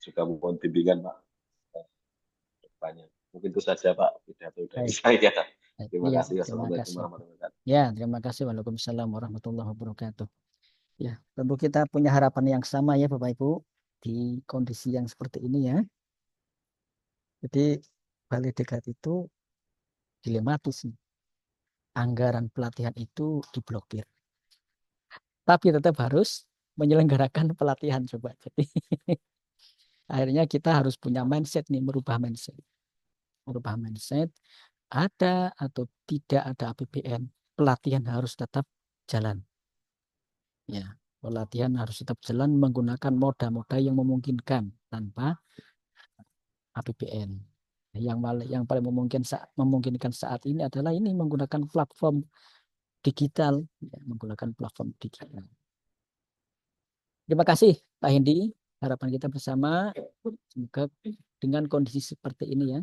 juga mohon bimbingan Pak depannya. Mungkin itu saja Pak pidato dari Baik. saya. Baik. Terima Iya, kasih. terima Wassalamualaikum kasih. warahmatullahi wabarakatuh. Ya, terima kasih. Waalaikumsalam warahmatullahi wabarakatuh. Ya, tentu kita punya harapan yang sama ya Bapak Ibu di kondisi yang seperti ini ya. Jadi Balai Dekat itu dilematis nih. Anggaran pelatihan itu diblokir. Tapi tetap harus menyelenggarakan pelatihan coba. Jadi akhirnya kita harus punya mindset nih, merubah mindset. Merubah mindset, ada atau tidak ada APBN, pelatihan harus tetap jalan. Ya, pelatihan harus tetap jalan menggunakan moda-moda yang memungkinkan tanpa APBN. Yang paling memungkinkan saat ini adalah ini menggunakan platform digital, ya, menggunakan platform digital. Terima kasih Pak Hendi. Harapan kita bersama semoga dengan kondisi seperti ini ya,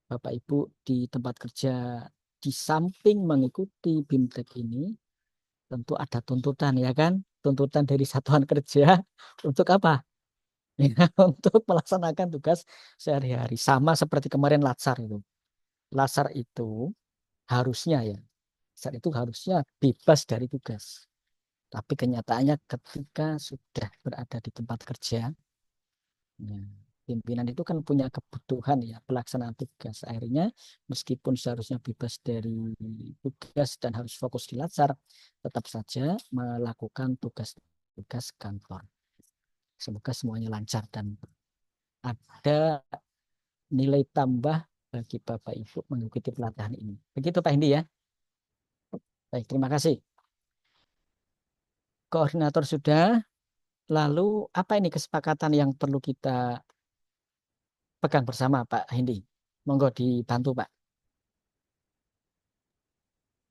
Bapak Ibu di tempat kerja di samping mengikuti BIMTEK ini tentu ada tuntutan ya kan, tuntutan dari satuan kerja untuk apa? Ya, untuk melaksanakan tugas sehari-hari sama seperti kemarin Latsar itu. Latsar itu harusnya ya, Latsar itu harusnya bebas dari tugas. Tapi kenyataannya ketika sudah berada di tempat kerja, ya, pimpinan itu kan punya kebutuhan ya pelaksanaan tugas. Akhirnya meskipun seharusnya bebas dari tugas dan harus fokus di Latsar, tetap saja melakukan tugas-tugas kantor. Semoga semuanya lancar dan ada nilai tambah bagi Bapak Ibu mengikuti pelatihan ini. Begitu Pak Hendi ya. Baik, terima kasih. Koordinator sudah. Lalu apa ini kesepakatan yang perlu kita pegang bersama Pak Hendi? Monggo dibantu Pak.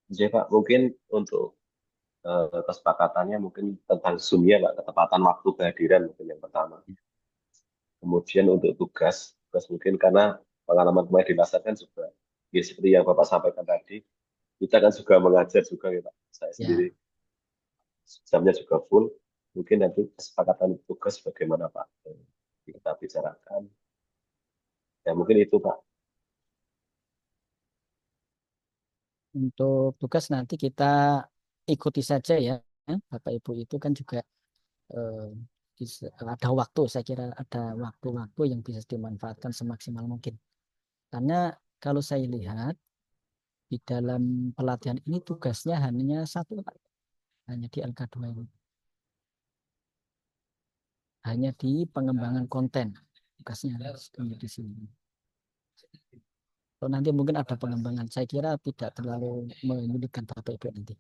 Jadi Pak, mungkin untuk kesepakatannya mungkin tentang Zoom ya Pak, ketepatan waktu kehadiran mungkin yang pertama. Kemudian untuk tugas mungkin karena pengalaman kemarin di Lasar kan juga, ya seperti yang Bapak sampaikan tadi, kita kan juga mengajar juga ya Pak. Saya sendiri Ya, jamnya juga full. Mungkin nanti kesepakatan tugas bagaimana Pak? Kita bicarakan. Ya mungkin itu Pak. untuk tugas nanti kita ikuti saja ya. Bapak Ibu itu kan juga eh, ada waktu, saya kira ada waktu-waktu yang bisa dimanfaatkan semaksimal mungkin. Karena kalau saya lihat di dalam pelatihan ini tugasnya hanya satu, Pak. Hanya di LK2 ini. Hanya di pengembangan konten. Tugasnya hanya di sini. Kalau nanti mungkin ada pengembangan, saya kira tidak terlalu menyulitkan Bapak Ibu nanti.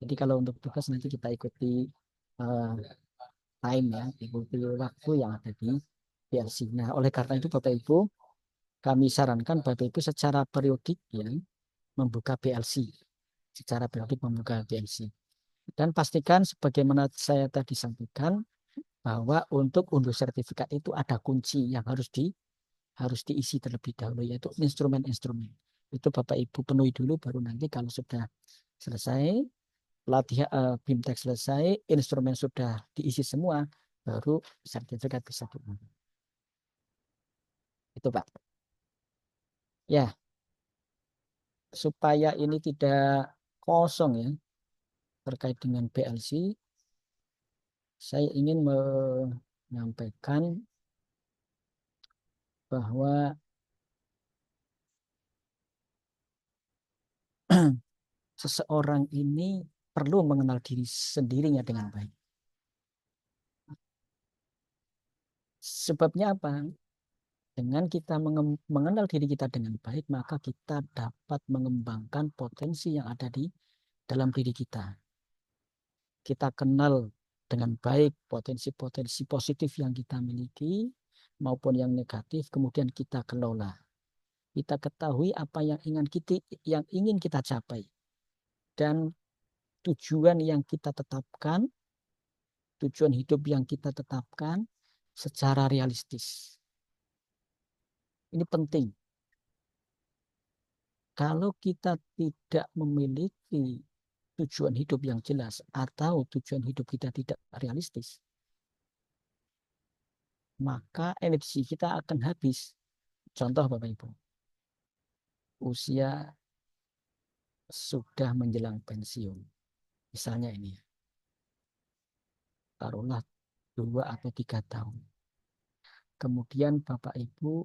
Jadi kalau untuk tugas nanti kita ikuti eh, time ya, ikuti waktu yang ada di PLC. Nah, oleh karena itu Bapak Ibu, kami sarankan Bapak Ibu secara periodik ya membuka PLC, secara periodik membuka PLC. Dan pastikan sebagaimana saya tadi sampaikan bahwa untuk unduh sertifikat itu ada kunci yang harus diisi terlebih dahulu yaitu instrumen-instrumen. Itu Bapak Ibu penuhi dulu baru nanti kalau sudah selesai pelatihan BIMTEK selesai, instrumen sudah diisi semua, baru sertifikat bisa diunduh. Itu Pak. Ya, supaya ini tidak kosong ya terkait dengan PLC, saya ingin menyampaikan bahwa seseorang ini perlu mengenal diri sendirinya dengan baik. Sebabnya apa? Dengan kita mengenal diri kita dengan baik, maka kita dapat mengembangkan potensi yang ada di dalam diri kita. Kita kenal dengan baik potensi-potensi positif yang kita miliki maupun yang negatif, kemudian kita kelola. Kita ketahui apa yang ingin kita capai dan tujuan yang kita tetapkan, tujuan hidup yang kita tetapkan secara realistis. Ini penting. Kalau kita tidak memiliki tujuan hidup yang jelas atau tujuan hidup kita tidak realistis, maka energi kita akan habis. Contoh Bapak Ibu, usia sudah menjelang pensiun. Misalnya ini, taruhlah 2 atau 3 tahun. Kemudian Bapak Ibu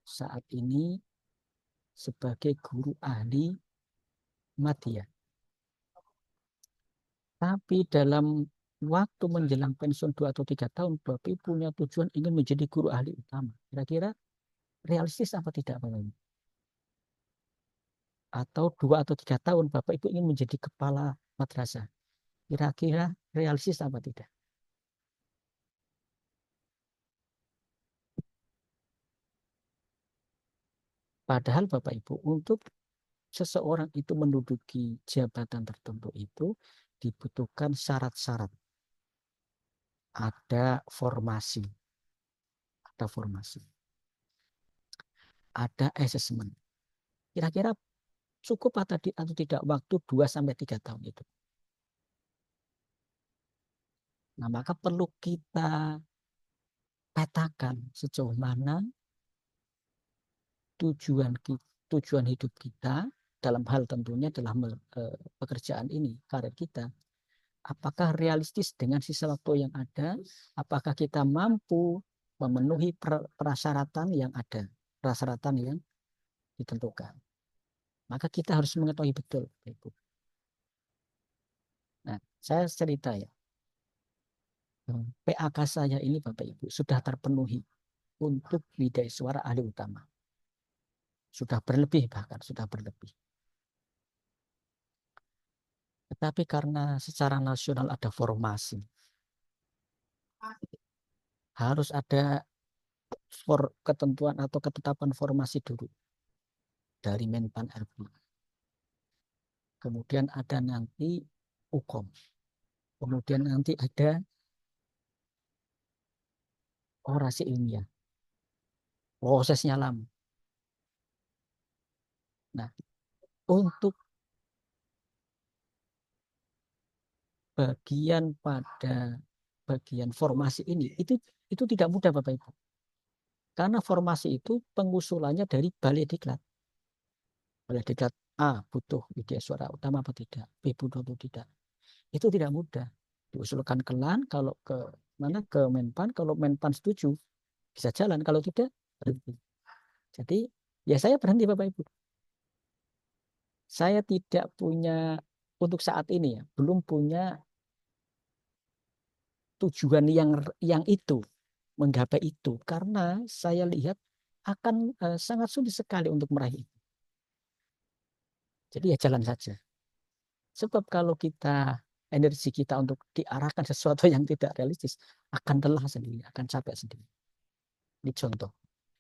saat ini sebagai guru ahli madya. Tapi dalam waktu menjelang pensiun 2 atau 3 tahun, Bapak Ibu punya tujuan ingin menjadi guru ahli utama. Kira-kira realistis apa tidak Bapak Ibu? Atau 2 atau 3 tahun Bapak Ibu ingin menjadi kepala madrasah. Kira-kira realistis apa tidak? Padahal Bapak Ibu, untuk seseorang itu menduduki jabatan tertentu itu dibutuhkan syarat-syarat. Ada formasi, ada asesmen. Kira-kira cukup atau tidak waktu 2 sampai 3 tahun itu. Nah, maka perlu kita petakan sejauh mana tujuan hidup kita dalam hal tentunya dalam pekerjaan ini, karir kita. Apakah realistis dengan sisa waktu yang ada? Apakah kita mampu memenuhi persyaratan yang ada, persyaratan yang ditentukan? Maka kita harus mengetahui betul, Ibu. Nah, saya cerita ya. PAK saya ini Bapak Ibu sudah terpenuhi untuk bidai suara ahli utama. Sudah berlebih bahkan, sudah berlebih. Tetapi karena secara nasional ada formasi, harus ada ketentuan atau ketetapan formasi dulu dari Menpan RB. Kemudian ada nanti UKOM. Kemudian nanti ada orasi ilmiah. Prosesnya lama. Nah, untuk bagian formasi ini itu tidak mudah Bapak Ibu. Karena formasi itu pengusulannya dari Balai Diklat. Balai Diklat A butuh ide suara utama apa tidak, B butuh atau tidak. Itu tidak mudah. Diusulkan ke LAN, kalau ke mana ke Menpan, kalau Menpan setuju bisa jalan, kalau tidak berhenti. Jadi ya saya berhenti Bapak Ibu. Saya tidak punya untuk saat ini ya, belum punya tujuan yang itu, menggapai itu, karena saya lihat akan sangat sulit sekali untuk meraih itu. Jadi ya jalan saja. Sebab kalau kita energi kita untuk diarahkan sesuatu yang tidak realistis, akan lelah sendiri, akan capek sendiri. Ini contoh.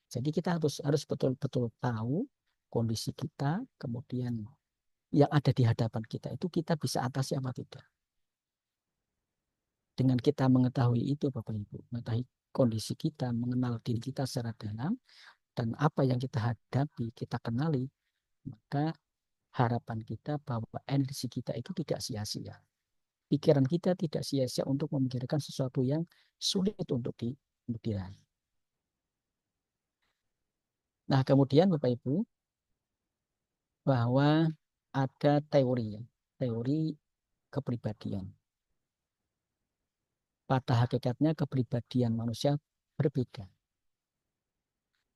Jadi kita harus betul-betul tahu kondisi kita, kemudian yang ada di hadapan kita itu kita bisa atasi apa tidak. Dengan kita mengetahui itu Bapak Ibu, mengetahui kondisi kita, mengenal diri kita secara dalam, dan apa yang kita hadapi, kita kenali, maka harapan kita bahwa energi kita itu tidak sia-sia. Pikiran kita tidak sia-sia untuk memikirkan sesuatu yang sulit untuk diraih. Nah, kemudian Bapak Ibu, bahwa ada teori kepribadian. Pada hakikatnya kepribadian manusia berbeda.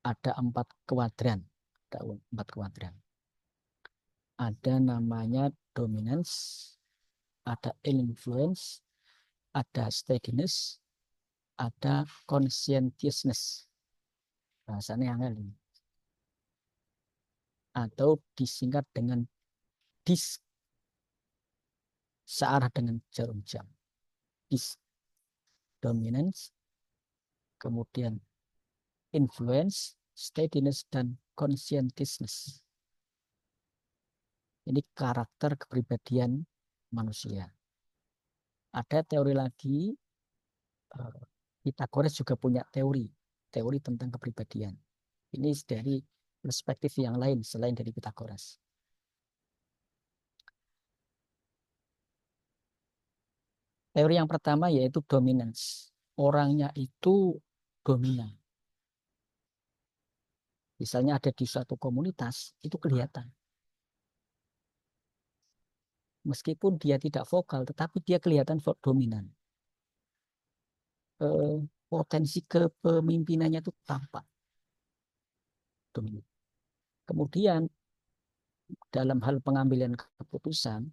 Ada 4 kuadran. Ada namanya dominance, ada influence, ada steadiness, ada conscientiousness. Bahasanya angel ini. Atau disingkat dengan DIS, searah dengan jarum jam. DIS, dominance, kemudian influence, steadiness, dan conscientiousness. Ini karakter kepribadian manusia. Ada teori lagi, Pythagoras juga punya teori tentang kepribadian. Ini dari perspektif yang lain selain dari Pythagoras. Teori yang pertama yaitu dominance. orangnya itu dominan. Misalnya ada di suatu komunitas, itu kelihatan. Meskipun dia tidak vokal, tetapi dia kelihatan dominan. Potensi kepemimpinannya itu tampak dominan. Kemudian dalam hal pengambilan keputusan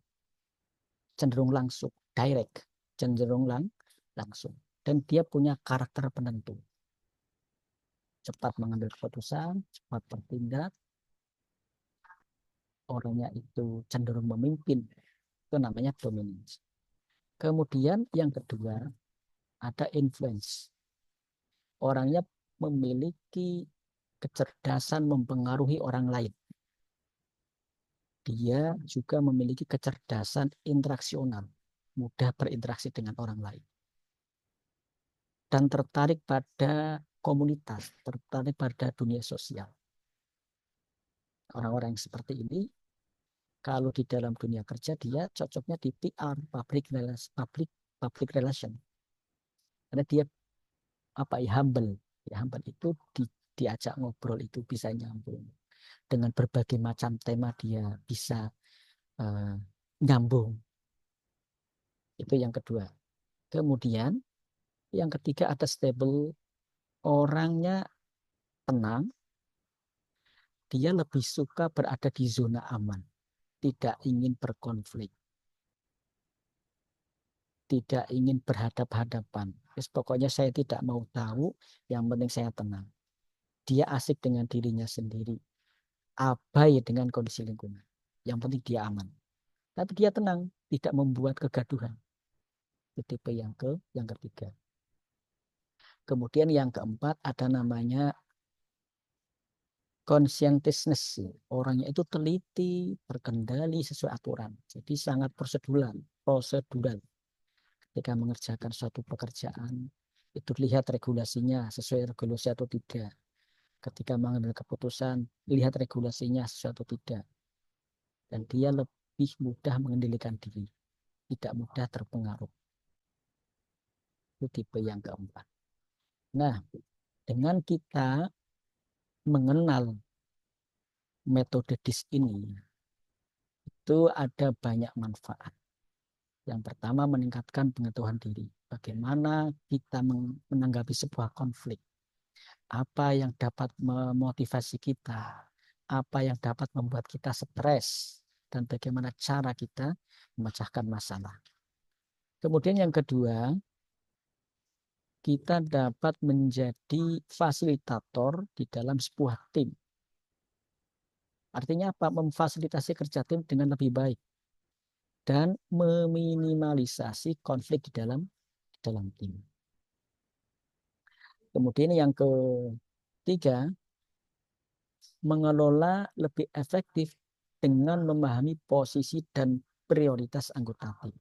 cenderung langsung, direct, cenderung langsung. Dan dia punya karakter penentu. Cepat mengambil keputusan, cepat bertindak, orangnya itu cenderung memimpin. Itu namanya dominance. Kemudian yang kedua, ada influence. Orangnya memiliki kecerdasan mempengaruhi orang lain. Dia juga memiliki kecerdasan interaksional, mudah berinteraksi dengan orang lain. Dan tertarik pada komunitas, tertarik pada dunia sosial. Orang-orang yang seperti ini, kalau di dalam dunia kerja, dia cocoknya di PR, public relation. Karena dia humble. Ya, humble itu diajak ngobrol itu bisa nyambung. Dengan berbagai macam tema dia bisa nyambung. Itu yang kedua. Kemudian yang ketiga ada stable. Orangnya tenang. Dia lebih suka berada di zona aman. Tidak ingin berkonflik. Tidak ingin berhadap-hadapan. Pokoknya saya tidak mau tahu, yang penting saya tenang. Dia asik dengan dirinya sendiri. Abai dengan kondisi lingkungan. Yang penting dia aman. Tapi dia tenang, tidak membuat kegaduhan. Itu tipe yang ketiga. Kemudian yang keempat ada namanya conscientiousness. Orangnya itu teliti, berkendali sesuai aturan. Jadi sangat prosedural. Ketika mengerjakan suatu pekerjaan, itu lihat regulasinya sesuai regulasi atau tidak. Ketika mengambil keputusan, lihat regulasinya sesuai atau tidak. Dan dia lebih mudah mengendalikan diri, tidak mudah terpengaruh. Itu tipe yang keempat. Nah, dengan kita mengenal metode DIS ini, itu ada banyak manfaat. Yang pertama, meningkatkan pengetahuan diri. Bagaimana kita menanggapi sebuah konflik. Apa yang dapat memotivasi kita. Apa yang dapat membuat kita stres. Dan bagaimana cara kita memecahkan masalah. Kemudian yang kedua, kita dapat menjadi fasilitator di dalam sebuah tim. Artinya apa? Memfasilitasi kerja tim dengan lebih baik. Dan meminimalisasi konflik di dalam tim. Kemudian yang ketiga, mengelola lebih efektif dengan memahami posisi dan prioritas anggota tim.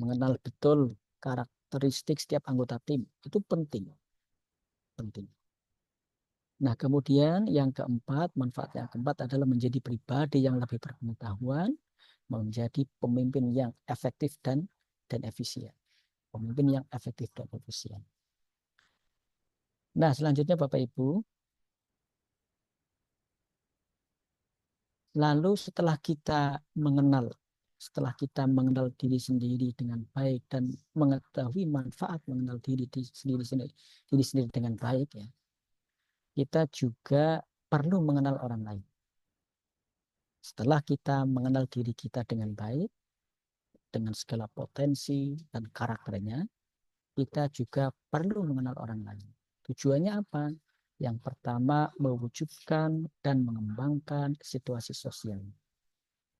Mengenal betul karakteristik setiap anggota tim itu penting. Nah, kemudian yang keempat, manfaat yang keempat adalah menjadi pribadi yang lebih berpengetahuan, menjadi pemimpin yang efektif dan efisien. Pemimpin yang efektif dan efisien. Nah, selanjutnya Bapak Ibu, lalu setelah kita mengenal diri sendiri dengan baik dan mengetahui manfaat mengenal diri sendiri dengan baik, ya, kita juga perlu mengenal orang lain. Setelah kita mengenal diri kita dengan baik, dengan segala potensi dan karakternya, kita juga perlu mengenal orang lain. Tujuannya apa? Yang pertama, mewujudkan dan mengembangkan situasi sosial.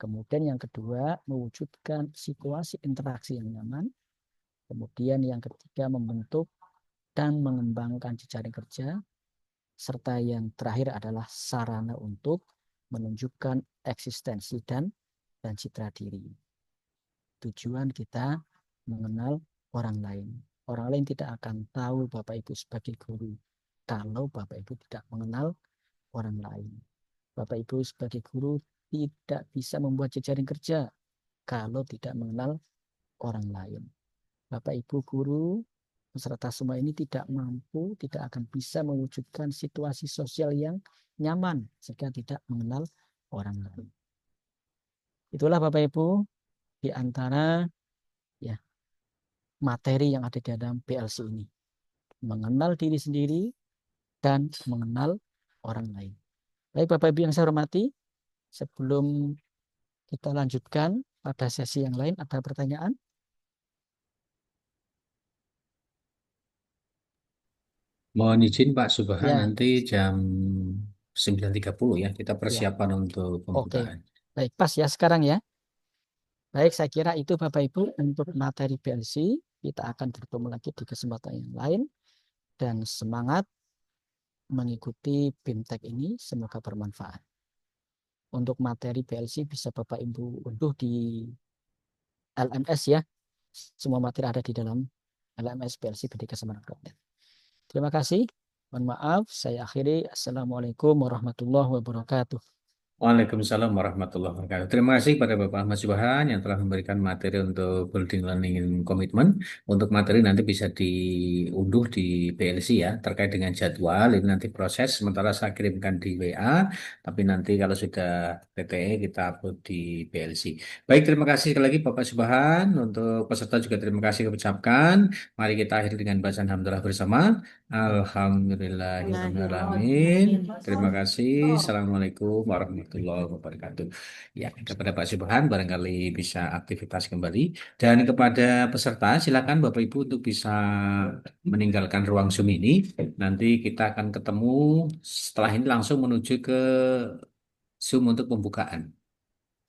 Kemudian yang kedua, mewujudkan situasi interaksi yang nyaman. Kemudian yang ketiga, membentuk dan mengembangkan jejaring kerja. Serta yang terakhir adalah sarana untuk menunjukkan eksistensi dan citra diri. Tujuan kita mengenal orang lain. Orang lain tidak akan tahu Bapak Ibu sebagai guru kalau Bapak Ibu tidak mengenal orang lain. Bapak Ibu sebagai guru tidak bisa membuat jejaring kerja kalau tidak mengenal orang lain. Bapak Ibu guru peserta semua ini tidak mampu, tidak akan bisa mewujudkan situasi sosial yang nyaman jika tidak mengenal orang lain. Itulah Bapak Ibu di antara ya materi yang ada di dalam PLC ini. Mengenal diri sendiri dan mengenal orang lain. Baik Bapak Ibu yang saya hormati, sebelum kita lanjutkan pada sesi yang lain, ada pertanyaan? Mohon izin Pak Subhan, Ya, nanti jam 9.30 ya, kita ya. persiapan untuk Oke. pembukaan. Baik, pas ya sekarang ya. Baik, saya kira itu Bapak Ibu untuk materi PLC. Kita akan bertemu lagi di kesempatan yang lain. Dan semangat mengikuti BIMTEK ini, semoga bermanfaat. Untuk materi PLC bisa Bapak Ibu unduh di LMS ya. Semua materi ada di dalam LMS PLC BDK Semarang. Terima kasih. Mohon maaf, saya akhiri. Assalamualaikum warahmatullahi wabarakatuh. Waalaikumsalam warahmatullahi wabarakatuh. Terima kasih pada Bapak Ahmad Subhan yang telah memberikan materi untuk building learning commitment. Untuk materi nanti bisa diunduh di PLC ya, terkait dengan jadwal. Ini nanti proses, sementara saya kirimkan di WA, tapi nanti kalau sudah PTE kita upload di PLC. Baik, terima kasih sekali lagi Bapak Subhan. Untuk peserta juga terima kasih ucapkan. Mari kita akhiri dengan bacaan hamdalah bersama. Alhamdulillahirrahmanirrahim. Terima kasih. Assalamualaikum warahmatullahi wabarakatuh. Ya, kepada Pak Subhan barangkali bisa aktivitas kembali. Dan kepada peserta silakan Bapak Ibu untuk bisa meninggalkan ruang Zoom ini. Nanti kita akan ketemu setelah ini langsung menuju ke Zoom untuk pembukaan.